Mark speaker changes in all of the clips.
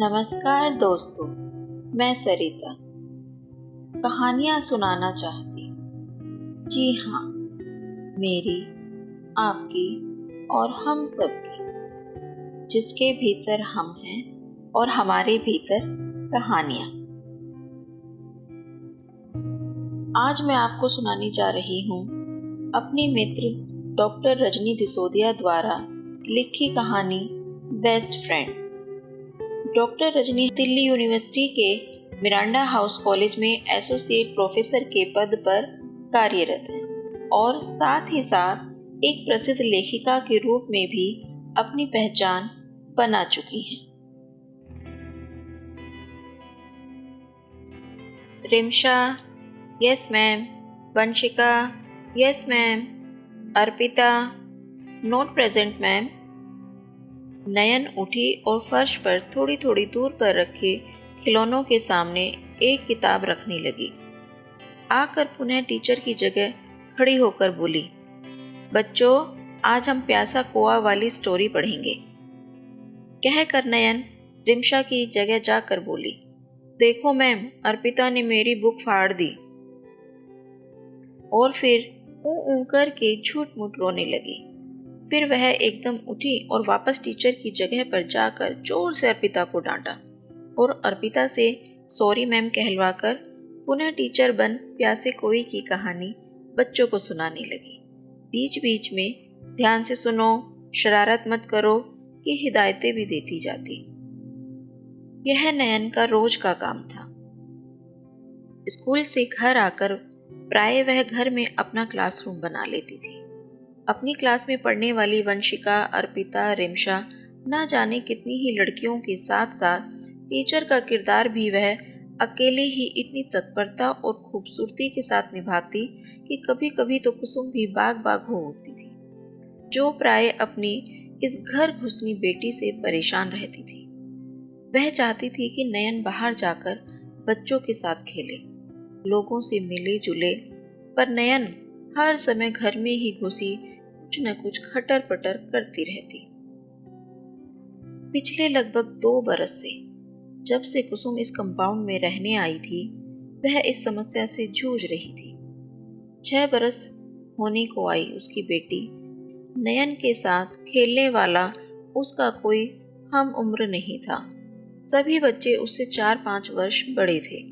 Speaker 1: नमस्कार दोस्तों, मैं सरिता कहानियाँ सुनाना चाहती। जी हाँ, मेरी, आपकी और हम सबकी, जिसके भीतर हम हैं और हमारे भीतर कहानियाँ। आज मैं आपको सुनाने जा रही हूँ अपनी मित्र डॉक्टर रजनी दिसोदिया द्वारा लिखी कहानी best friend. Doctor Rajni Delhi university के मिरांडा हाउस कॉलेज में एसोसिएट प्रोफेसर के पद पर कार्यरत हैं और साथ ही साथ एक प्रसिद्ध लेखिका के रूप में भी अपनी पहचान बना चुकी हैं। Rimsha, yes ma'am. Vanshika, yes ma'am. Arpita, not present ma'am. Nayan उठी और फर्श पर थोड़ी थोड़ी दूर पर रखे खिलौनों के सामने एक किताब रखने लगी। आकर पुनः टीचर की जगह खड़ी होकर बोली, बच्चों, आज हम प्यासा कोआ वाली स्टोरी पढ़ेंगे। कहकर नयन रिमशा की जगह जाकर बोली, देखो मैम, अर्पिता ने मेरी बुक फाड़ दी। और फिर ऊ करके झूठ मूठ रोने लगी। फिर वह एकदम उठी और वापस टीचर की जगह पर जाकर जोर से अर्पिता को डांटा और अर्पिता से सॉरी मैम कहलवाकर पुनः टीचर बन प्यासे कोई की कहानी बच्चों को सुनाने लगी। बीच बीच में ध्यान से सुनो, शरारत मत करो की हिदायतें भी देती जाती। यह नयन का रोज का काम था। स्कूल से घर आकर प्राय वह घर में अपना क्लासरूम बना लेती थी। अपनी क्लास में पढ़ने वाली वंशिका, अर्पिता, रिमशा न जाने कितनी ही लड़कियों के साथ साथ टीचर का किरदार भी वह अकेले ही इतनी तत्परता और खूबसूरती के साथ निभाती कि कभी कभी तो कुसुम भी बाग बाग हो उठती थी, जो प्राय अपनी इस घर घुसनी बेटी से परेशान रहती थी। वह चाहती थी कि नयन बाहर जाकर बच्चों के साथ खेले, लोगों से मिले जुले, पर नयन हर समय घर में ही घुसी कुछ न कुछ खटर पटर करती रहती। पिछले लगभग 2 बरस से जब से कुसुम इस कंपाउंड में रहने आई थी, वह इस समस्या से जूझ रही थी। 6 बरस होने को आई उसकी बेटी नयन के साथ खेलने वाला उसका कोई हम उम्र नहीं था। सभी बच्चे उससे 4-5 वर्ष बड़े थे।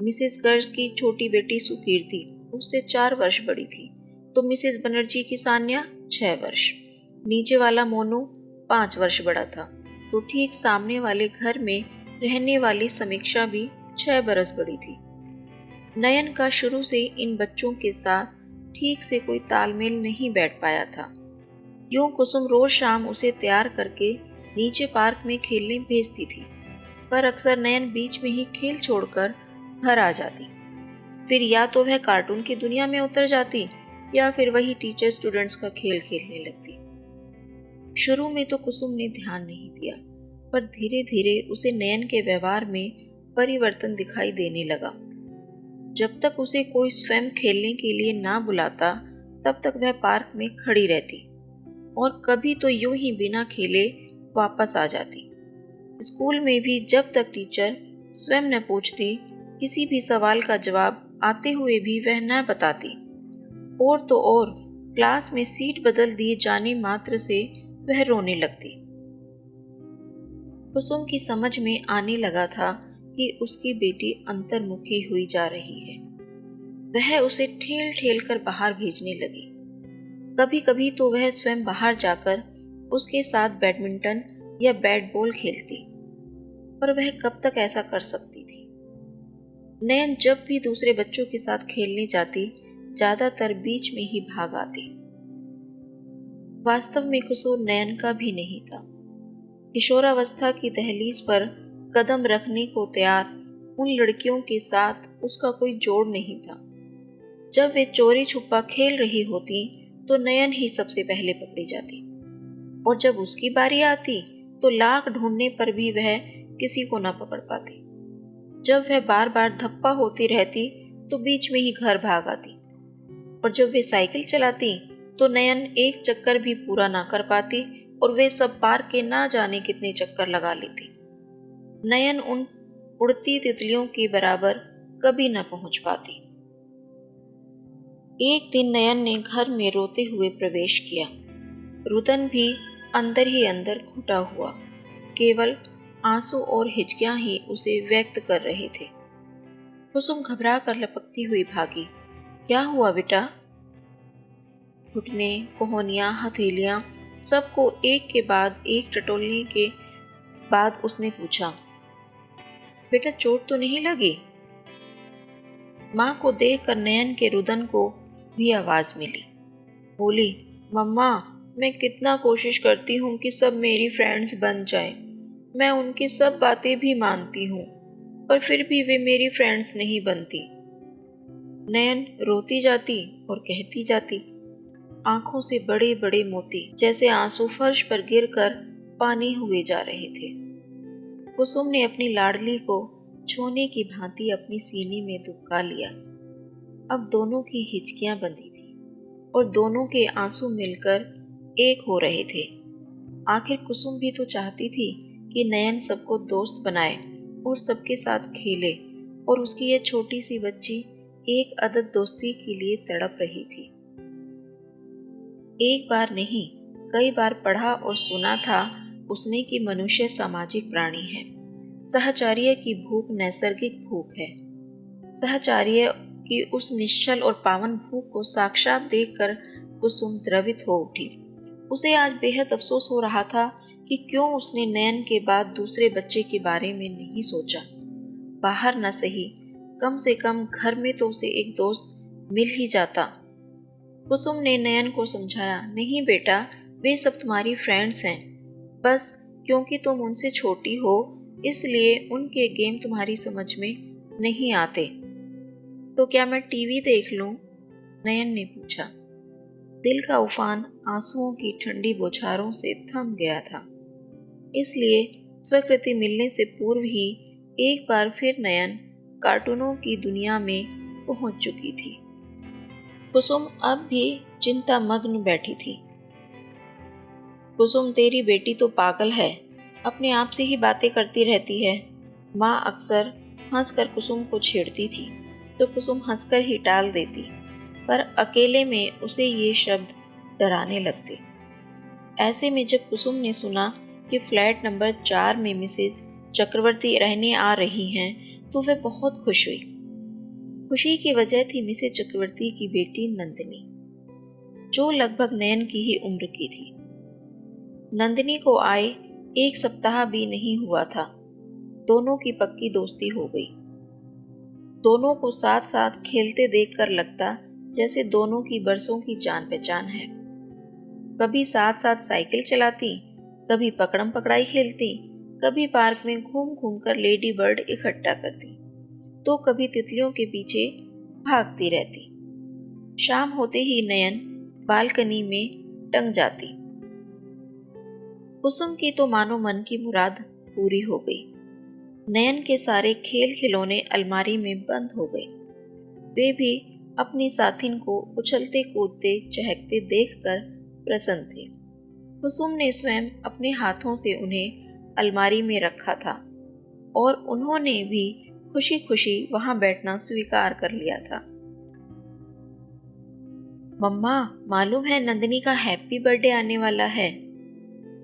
Speaker 1: मिसेस गर्ग की छोटी बेटी सुकीर्ति उससे 4 वर्ष बड़ी थी, तो मिसेस बनर्जी की सान्या 6 वर्ष, नीचे वाला मोनू 5 वर्ष बड़ा था, तो ठीक सामने वाले घर में रहने वाली समीक्षा भी 6 बरस बड़ी थी। नयन का शुरू से इन बच्चों के साथ ठीक से कोई तालमेल नहीं बैठ पाया था। यूं कुसुम रोज शाम उसे तैयार करके नीचे पार्क में खेलने भेजती थी, पर अक्सर नयन बीच में ही खेल छोड़कर घर आ जाती। फिर या तो वह कार्टून की दुनिया में उतर जाती या फिर वही टीचर स्टूडेंट्स का खेल खेलने लगती। शुरू में तो कुसुम ने ध्यान नहीं दिया, पर धीरे धीरे उसे नयन के व्यवहार में परिवर्तन दिखाई देने लगा। जब तक उसे कोई स्वयं खेलने के लिए ना बुलाता, तब तक वह पार्क में खड़ी रहती और कभी तो यूं ही बिना खेले वापस आ जाती। स्कूल में भी जब तक टीचर स्वयं न पूछती, किसी भी सवाल का जवाब आते हुए भी वह न बताती। और तो और क्लास में सीट बदल दिए जाने मात्र से वह रोने लगती। कुसुम की समझ में आने लगा था कि उसकी बेटी अंतर्मुखी हुई जा रही है। वह उसे ठेल ठेल कर बाहर भेजने लगी। कभी कभी तो वह स्वयं बाहर जाकर उसके साथ बैडमिंटन या बैट बॉल खेलती, पर वह कब तक ऐसा कर सकती थी। नयन जब भी दूसरे बच्चों के साथ खेलने जाती, ज्यादातर बीच में ही भाग आती। वास्तव में कसूर नयन का भी नहीं था। किशोरावस्था की दहलीज पर कदम रखने को तैयार उन लड़कियों के साथ उसका कोई जोड़ नहीं था। जब वे चोरी छुपा खेल रही होती तो नयन ही सबसे पहले पकड़ी जाती, और जब उसकी बारी आती तो लाख ढूंढने पर भी वह किसी को न पकड़ पाती। जब वह बार बार धप्पा होती रहती तो बीच में ही घर भाग आती, और जब वे साइकिल चलाती तो नयन एक चक्कर भी पूरा ना कर पाती और वे सब पार्क के ना जाने कितने चक्कर लगा लेती। नयन उन उड़ती तितलियों के बराबर कभी न पहुंच पाती। एक दिन नयन ने घर में रोते हुए प्रवेश किया। रुदन भी अंदर ही अंदर घुटा हुआ, केवल आंसू और हिचकियां ही उसे व्यक्त कर रहे थे। कुसुम घबरा कर लपकती हुई भागी। क्या हुआ बेटा? घुटने, कोहनियां, हथेलियां सबको एक के बाद एक टटोलने के बाद उसने पूछा, बेटा चोट तो नहीं लगी? माँ को देखकर नयन के रुदन को भी आवाज मिली। बोली, मम्मा, मैं कितना कोशिश करती हूँ कि सब मेरी फ्रेंड्स बन जाएं। मैं उनकी सब बातें भी मानती हूँ, पर फिर भी वे मेरी फ्रेंड्स नहीं बनती। नयन रोती जाती और कहती जाती। आंखों से बड़े बड़े मोती जैसे आंसू फर्श पर गिरकर पानी हुए जा रहे थे। कुसुम ने अपनी लाडली को छोने की भांति अपनी सीने में दुबका लिया। अब दोनों की हिचकियां बंधी थी और दोनों के आंसू मिलकर एक हो रहे थे। आखिर कुसुम भी तो चाहती थी कि नयन सबको दोस्त बनाए और सबके साथ खेले, और उसकी यह छोटी सी बच्ची एक अदद दोस्ती के लिए तड़प रही थी। एक बार नहीं, कई बार पढ़ा और सुना था उसने कि मनुष्य सामाजिक प्राणी है। सहचर्य की भूख नैसर्गिक भूख है। सहचर्य की उस निश्चल और पावन भूख को साक्षात देखकर कुसुम द्रवित हो उठी। उसे आज बेहद अफसोस हो रहा था कि क्यों उसने नयन के बाद दूसरे बच्चे के बारे में नहीं सोचा। बाहर न सही, कम से कम घर में तो उसे एक दोस्त मिल ही जाता। कुसुम ने नयन को समझाया, नहीं बेटा, वे सब तुम्हारी फ्रेंड्स हैं। बस क्योंकि तुम उनसे छोटी हो इसलिए उनके गेम तुम्हारी समझ में नहीं आते। तो क्या मैं टीवी देख लूं? नयन ने पूछा। दिल का उफान आंसुओं की ठंडी बौछारों से थम गया था, इसलिए स्वीकृति मिलने से पूर्व ही एक बार फिर नयन कार्टूनों की दुनिया में पहुंच चुकी थी। कुसुम अब भी चिंता मग्न बैठी थी। कुसुम, तेरी बेटी तो पागल है, अपने आप से ही बातें करती रहती है। माँ अक्सर हंसकर कुसुम को छेड़ती थी तो कुसुम हंसकर ही टाल देती, पर अकेले में उसे ये शब्द डराने लगते। ऐसे में जब कुसुम ने सुना कि फ्लैट नंबर 4 में मिसेज चक्रवर्ती रहने आ रही हैं तो वह बहुत खुश हुई। खुशी की वजह थी मिसेज चक्रवर्ती की बेटी नंदिनी, जो लगभग नयन की ही उम्र की थी। नंदिनी को आए एक सप्ताह भी नहीं हुआ था, दोनों की पक्की दोस्ती हो गई। दोनों को साथ साथ खेलते देखकर लगता जैसे दोनों की बरसों की जान पहचान है। कभी साथ साथ साइकिल चलाती, कभी पकड़म पकड़ाई खेलती, कभी पार्क में घूम घूम कर लेडी बर्ड इकट्ठा करती, तो कभी तितलियों के पीछे भागती रहती। शाम होते ही नयन बालकनी में टंग जाती। कुसुम की तो मानो मन की मुराद पूरी हो गई। नयन के सारे खेल खिलौने अलमारी में बंद हो गए। वे भी अपनी साथिन को उछलते कूदते चहकते देखकर प्रसन्न थे। कुसुम ने स्वयं अपने हाथों से उन्हें अलमारी में रखा था और उन्होंने भी खुशी खुशी वहां बैठना स्वीकार कर लिया था। मम्मा, मालूम है नंदिनी का हैप्पी बर्थडे आने वाला है,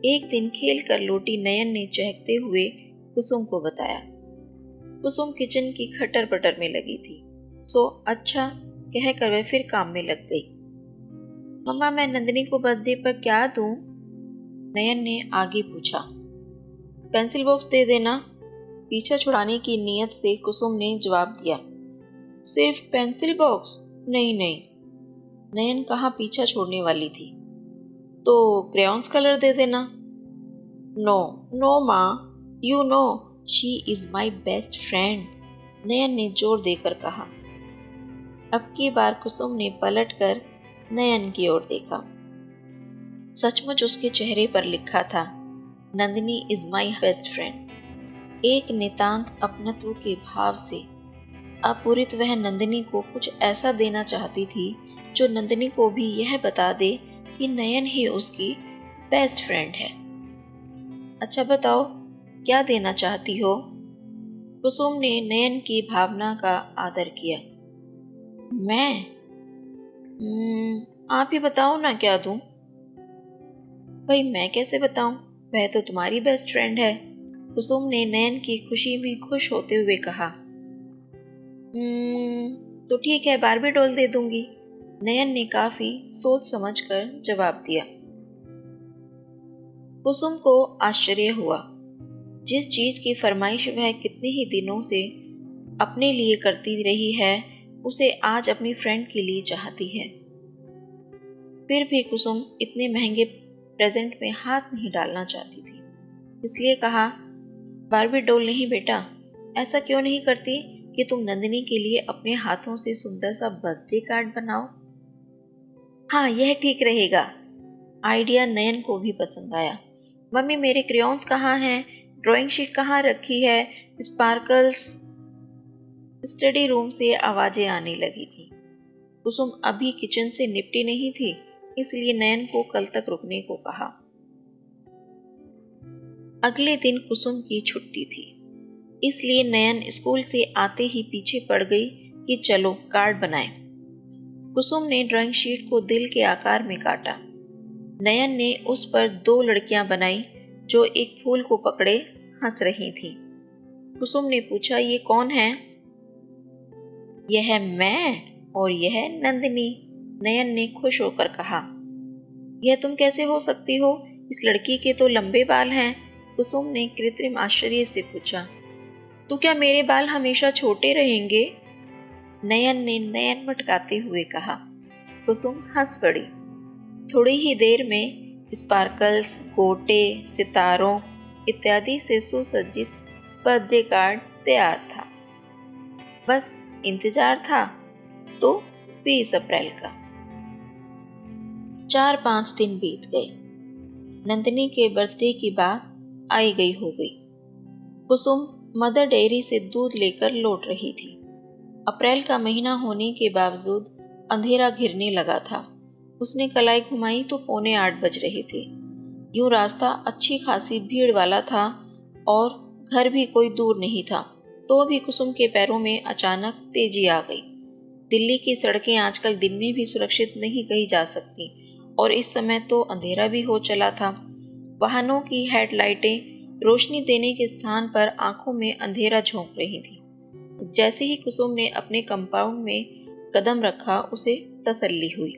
Speaker 1: एक दिन खेल कर लौटी नयन ने चहकते हुए कुसुम को बताया। कुसुम किचन की खटर पटर में लगी थी, सो अच्छा कहकर वह फिर काम में लग गई। मम्मा, मैं नंदिनी को बर्थडे पर क्या दूं? नयन ने आगे पूछा। पेंसिल बॉक्स दे देना, पीछा छुड़ाने की नीयत से कुसुम ने जवाब दिया। सिर्फ पेंसिल बॉक्स? नहीं नहीं, नयन कहाँ पीछा छोड़ने वाली थी। तो क्रेयॉन्स कलर दे देना। नो नो माँ, you know she is my best friend, Nayan ने जोर देकर कहा। अब की बार कुसुम ने पलटकर नयन की ओर देखा। सचमुच उसके चेहरे पर लिखा था, Nandini is my best friend. एक नितांत अपनत्व के भाव से अपूरित वह नंदिनी को कुछ ऐसा देना चाहती थी जो नंदिनी को भी यह बता दे कि नयन ही उसकी बेस्ट फ्रेंड है। अच्छा बताओ, क्या देना चाहती हो? कुसुम ने नयन की भावना का आदर किया। मैं आप ही बताओ ना, क्या दूं? भाई मैं कैसे बताऊं, वह तो तुम्हारी बेस्ट फ्रेंड है। कुसुम ने नयन की खुशी में खुश होते हुए कहा। तो ठीक है, बारबी डॉल दे दूंगी। नयन ने काफी सोच समझकर जवाब दिया। कुसुम को आश्चर्य हुआ। जिस चीज की फरमाइश वह कितने ही दिनों से अपने लिए करती रही है, उसे आज अपनी फ्रेंड के लिए चाहती है। फिर भी कुसुम इतने महंगे प्रेजेंट में हाथ नहीं डालना चाहती थी, इसलिए कहा, बारबी डॉल नहीं बेटा, ऐसा क्यों नहीं करती कि तुम नंदिनी के लिए अपने हाथों से सुंदर सा बर्थडे कार्ड बनाओ। हाँ, यह ठीक रहेगा। आइडिया नयन को भी पसंद आया। मम्मी, मेरे क्रेयॉन्स कहाँ हैं? ड्राइंग शीट कहाँ रखी है? स्पार्कल्स। स्टडी रूम से आवाजें आने लगी थी। कुसुम अभी किचन से निपटी नहीं थी, इसलिए नयन को कल तक रुकने को कहा। अगले दिन कुसुम की छुट्टी थी, इसलिए नयन स्कूल से आते ही पीछे पड़ गई कि चलो कार्ड बनाएं। कुसुम ने ड्राइंग शीट को दिल के आकार में काटा। नयन ने उस पर 2 लड़कियां बनाई जो एक फूल को पकड़े हंस रही थीं। कुसुम ने पूछा, ये कौन है? यह मैं और यह नंदिनी, नयन ने खुश होकर कहा। यह तुम कैसे हो सकती हो? इस लड़की के तो लंबे बाल हैं। कुसुम ने कृत्रिम आश्चर्य से पूछा। तो क्या मेरे बाल हमेशा छोटे रहेंगे? नयन ने नयन मटकाते हुए कहा। कुसुम हंस पड़ी। थोड़ी ही देर में स्पार्कल्स, गोटे, सितारों इत्यादि से सुसज्जित बर्थडे कार्ड तैयार था। बस इंतजार था तो 20 अप्रैल का। 4-5 दिन बीत गए। नंदिनी के बर्थडे की बात आई गई हो गई। कुसुम मदर डेयरी से दूध लेकर लौट रही थी। अप्रैल का महीना होने के बावजूद अंधेरा घिरने लगा था। उसने कलाई घुमाई तो 7:45 बज रहे थे। यूं रास्ता अच्छी खासी भीड़ वाला था और घर भी कोई दूर नहीं था, तो भी कुसुम के पैरों में अचानक तेजी आ गई। दिल्ली की सड़कें आजकल दिन में भी सुरक्षित नहीं कही जा सकती, और इस समय तो अंधेरा भी हो चला था। वाहनों की हेडलाइटें रोशनी देने के स्थान पर आंखों में अंधेरा झोंक रही थी। जैसे ही कुसुम ने अपने कंपाउंड में कदम रखा, उसे तसल्ली हुई।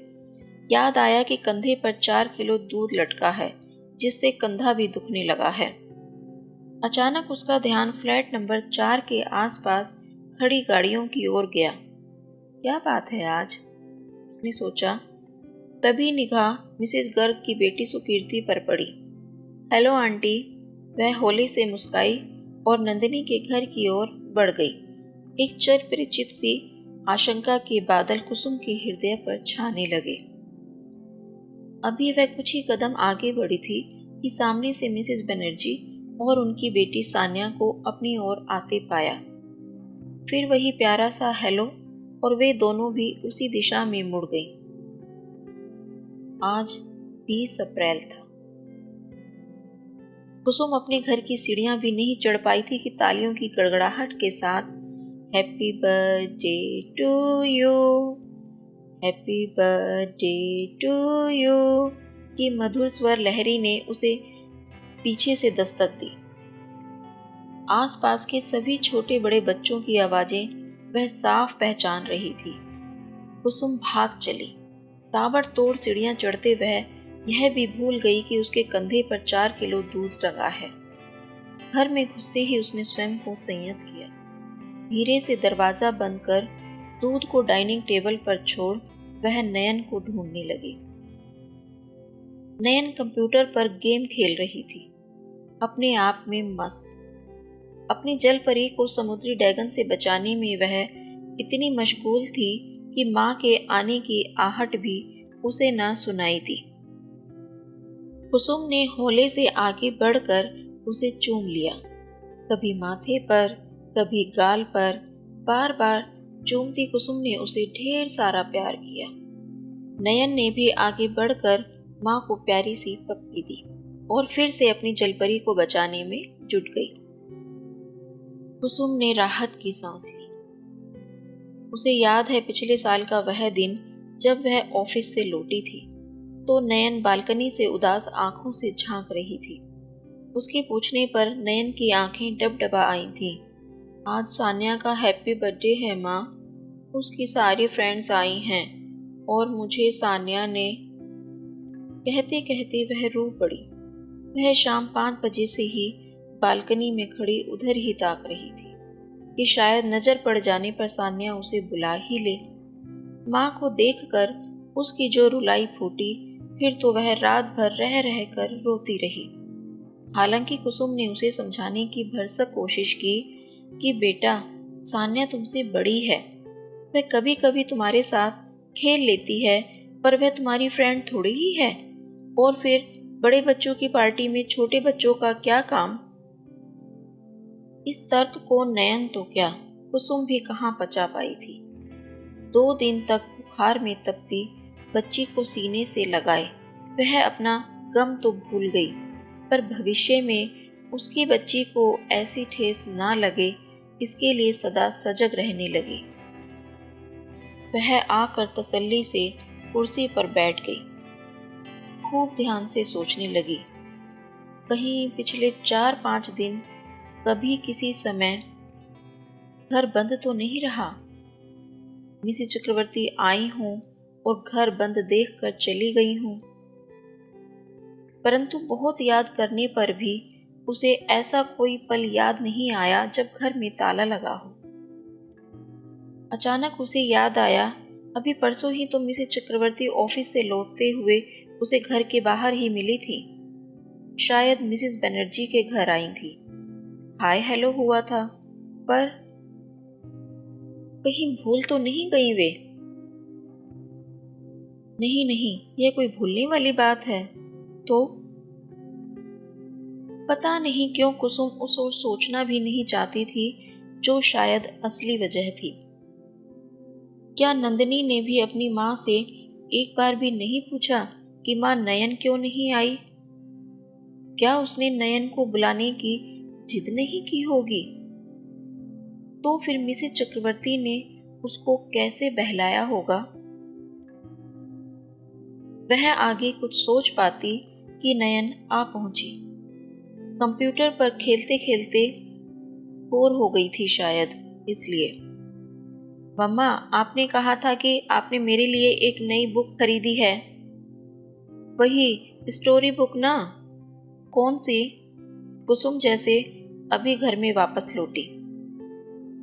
Speaker 1: याद आया कि कंधे पर 4 किलो दूध लटका है, जिससे कंधा भी दुखने लगा है। अचानक उसका ध्यान फ्लैट नंबर 4 के आसपास खड़ी गाड़ियों की ओर गया। क्या बात है आज, उसने सोचा। तभी निगाह मिसेस गर्ग की बेटी सुकीर्ति पर पड़ी। हेलो आंटी, वह होली से मुस्काई और नंदिनी के घर की ओर बढ़ गई। एक चिर परिचित सी आशंका के बादल कुसुम के हृदय पर छाने लगे। अभी वह कुछ ही कदम आगे बढ़ी थी कि सामने से मिसेस बनर्जी और उनकी बेटी सान्या को अपनी ओर आते पाया। फिर वही प्यारा सा हेलो, और वे दोनों भी उसी दिशा में मुड़ गईं। आज 20 अप्रैल था। कुसुम अपने घर की सीढ़ियां भी नहीं चढ़ पाई थी कि तालियों की गड़गड़ाहट के साथ happy birthday to you, happy birthday to you की मधुर स्वर लहरी ने उसे पीछे से दस्तक दी। आसपास के सभी छोटे बड़े बच्चों की आवाजें वह साफ पहचान रही थी। कुसुम भाग चली। ताबड़तोड़ सीढ़ियां चढ़ते वह यह भी भूल गई कि उसके कंधे पर 4 किलो दूध टंगा है। घर में घुसते ही उसने स्वयं को संयत किया। धीरे से दरवाजा बंद कर दूध को डाइनिंग टेबल पर छोड़ वह नयन को ढूंढने लगी। नयन कंप्यूटर पर गेम खेल रही थी, अपने आप में मस्त। अपनी जल परी को समुद्री ड्रैगन से बचाने में वह इतनी मशगूल थी कि मां के आने की आहट भी उसे न सुनाई दी। कुसुम ने होले से आगे बढ़कर उसे चूम लिया, कभी माथे पर, कभी गाल पर। बार बार चूमती कुसुम ने उसे ढेर सारा प्यार किया। नयन ने भी आगे बढ़कर मां को प्यारी सी पप्पी दी और फिर से अपनी जलपरी को बचाने में जुट गई। कुसुम ने राहत की सांस ली। उसे याद है पिछले साल का वह दिन जब वह ऑफिस से लौटी थी तो नयन बालकनी से उदास आंखों से झांक रही थी। उसके पूछने पर नयन की आंखें डबडबा आई थीं। आज सान्या का हैप्पी बर्थडे है माँ। उसकी सारी फ्रेंड्स आई हैं और मुझे सान्या ने। कहते कहते वह रो पड़ी। वह शाम 5 बजे से ही बालकनी में खड़ी उधर ही ताक रही थी कि शायद नजर पड़ जाने पर सान्या उसे बुला ही ले। माँ को देखकर उसकी जो रुलाई फूटी, फिर तो वह रात भर रह रह कर रोती रही। हालांकि कुसुम ने उसे समझाने की भरसक कोशिश की कि बेटा, सान्या तुमसे बड़ी है, वह कभी कभी तुम्हारे साथ खेल लेती है, पर वह तुम्हारी फ्रेंड थोड़ी ही है। और फिर बड़े बच्चों की पार्टी में छोटे बच्चों का क्या काम। इस तर्क को नयन तो क्या, कुसुम भी कहाँ पचा पाई थी। 2 दिन तक बुखार में तपती बच्ची को सीने से लगाए वह अपना गम तो भूल गई, पर भविष्य में उसकी बच्ची को ऐसी ठेस ना लगे, इसके लिए सदा सजग रहने लगी। वह आकर तसल्ली से कुर्सी पर बैठ गई। खूब ध्यान से सोचने लगी। कहीं पिछले 4-5 दिन कभी किसी समय घर बंद तो नहीं रहा। मिसेस चक्रवर्ती आई हूं और घर बंद देखकर चली गई हूं। परंतु बहुत याद करने पर भी उसे ऐसा कोई पल याद नहीं आया जब घर में ताला लगा हो। अचानक उसे याद आया, अभी परसों ही तो मिसेस चक्रवर्ती ऑफिस से लौटते हुए उसे घर के बाहर ही मिली थी। शायद मिसेस बनर्जी के घर आई थी। हाय हेलो हुआ था, पर कहीं भूल तो नहीं गई वे। नहीं नहीं, यह कोई भूलने वाली बात है तो। पता नहीं क्यों कुसुम उस ओर सोचना भी नहीं चाहती थी, जो शायद असली वजह थी। क्या नंदिनी ने भी अपनी माँ से एक बार भी नहीं पूछा कि माँ नयन क्यों नहीं आई? क्या उसने नयन को बुलाने की जिद नहीं की होगी? तो फिर मिसेस चक्रवर्ती ने उसको कैसे बहलाया होगा? वह आगे कुछ सोच पाती कि नयन आ पहुंची। कंप्यूटर पर खेलते खेलते बोर हो गई थी शायद, इसलिए। मम्मा, आपने कहा था कि आपने मेरे लिए एक नई बुक खरीदी है। वही स्टोरी बुक ना? कौन सी? कुसुम जैसे अभी घर में वापस लौटी।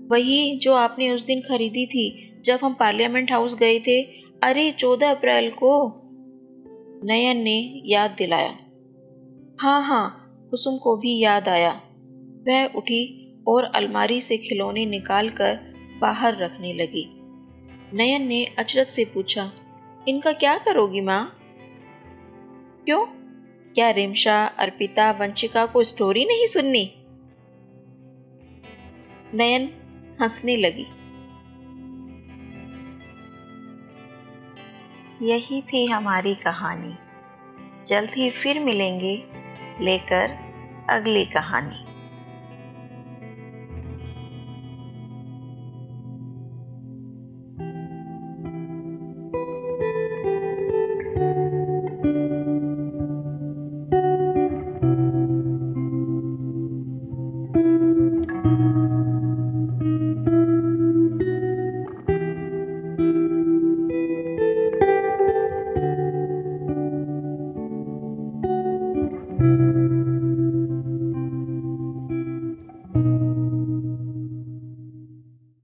Speaker 1: वही जो आपने उस दिन खरीदी थी जब हम पार्लियामेंट हाउस गए थे। अरे 14 अप्रैल को, नयन ने याद दिलाया। हाँ हाँ, कुसुम को भी याद आया। वह उठी और अलमारी से खिलौने निकालकर बाहर रखने लगी। नयन ने अचरज से पूछा, इनका क्या करोगी माँ? क्यों, क्या रिमशा, अर्पिता, वंशिका को स्टोरी नहीं सुननी? नयन हंसने लगी। यही थी हमारी कहानी। जल्द ही फिर मिलेंगे लेकर अगली कहानी।